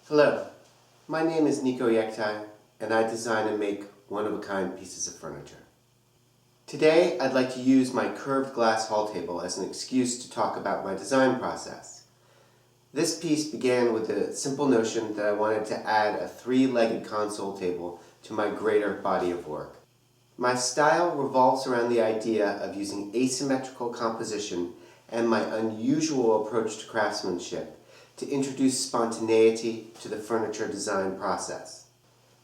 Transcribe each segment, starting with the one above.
Hello, my name is Nico Yektai, and I design and make one-of-a-kind pieces of furniture. Today, I'd like to use my curved glass hall table as an excuse to talk about my design process. This piece began with the simple notion that I wanted to add a three-legged console table to my greater body of work. My style revolves around the idea of using asymmetrical composition and my unusual approach to craftsmanship to introduce spontaneity to the furniture design process.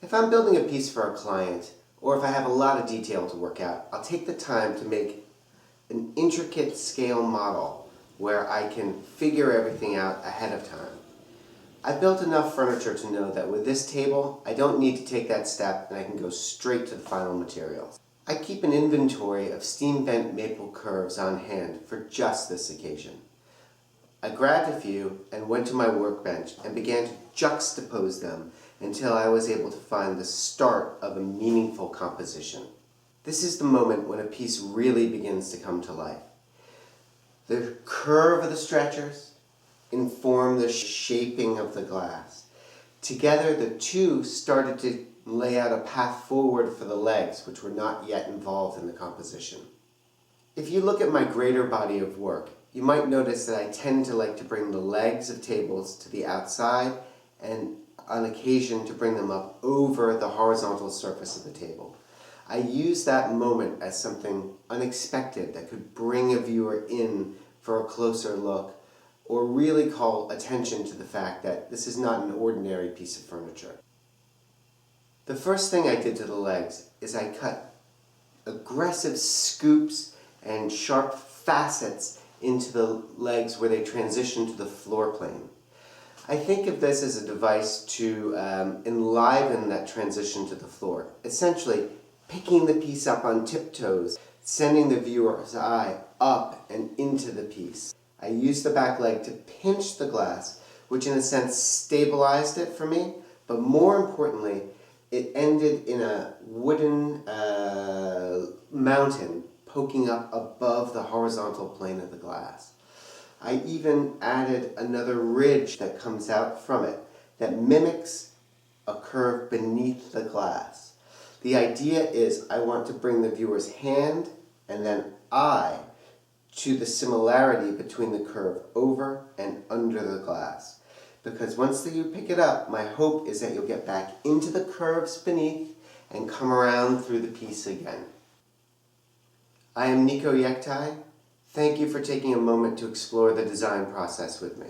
If I'm building a piece for a client, or if I have a lot of detail to work out, I'll take the time to make an intricate scale model where I can figure everything out ahead of time. I built enough furniture to know that with this table, I don't need to take that step and I can go straight to the final materials. I keep an inventory of steam-bent maple curves on hand for just this occasion. I grabbed a few and went to my workbench and began to juxtapose them until I was able to find the start of a meaningful composition. This is the moment when a piece really begins to come to life. The curve of the stretchers inform the shaping of the glass. Together, the two started to lay out a path forward for the legs, which were not yet involved in the composition. If you look at my greater body of work, you might notice that I tend to like to bring the legs of tables to the outside and on occasion to bring them up over the horizontal surface of the table. I use that moment as something unexpected that could bring a viewer in for a closer look or really call attention to the fact that this is not an ordinary piece of furniture. The first thing I did to the legs is I cut aggressive scoops and sharp facets into the legs where they transition to the floor plane. I think of this as a device to enliven that transition to the floor, essentially picking the piece up on tiptoes, sending the viewer's eye up and into the piece. I used the back leg to pinch the glass, which in a sense stabilized it for me, but more importantly, it ended in a wooden mountain poking up above the horizontal plane of the glass. I even added another ridge that comes out from it that mimics a curve beneath the glass. The idea is I want to bring the viewer's hand and then eye to the similarity between the curve over and under the glass. Because once that you pick it up, my hope is that you'll get back into the curves beneath and come around through the piece again. I am Nico Yektai. Thank you for taking a moment to explore the design process with me.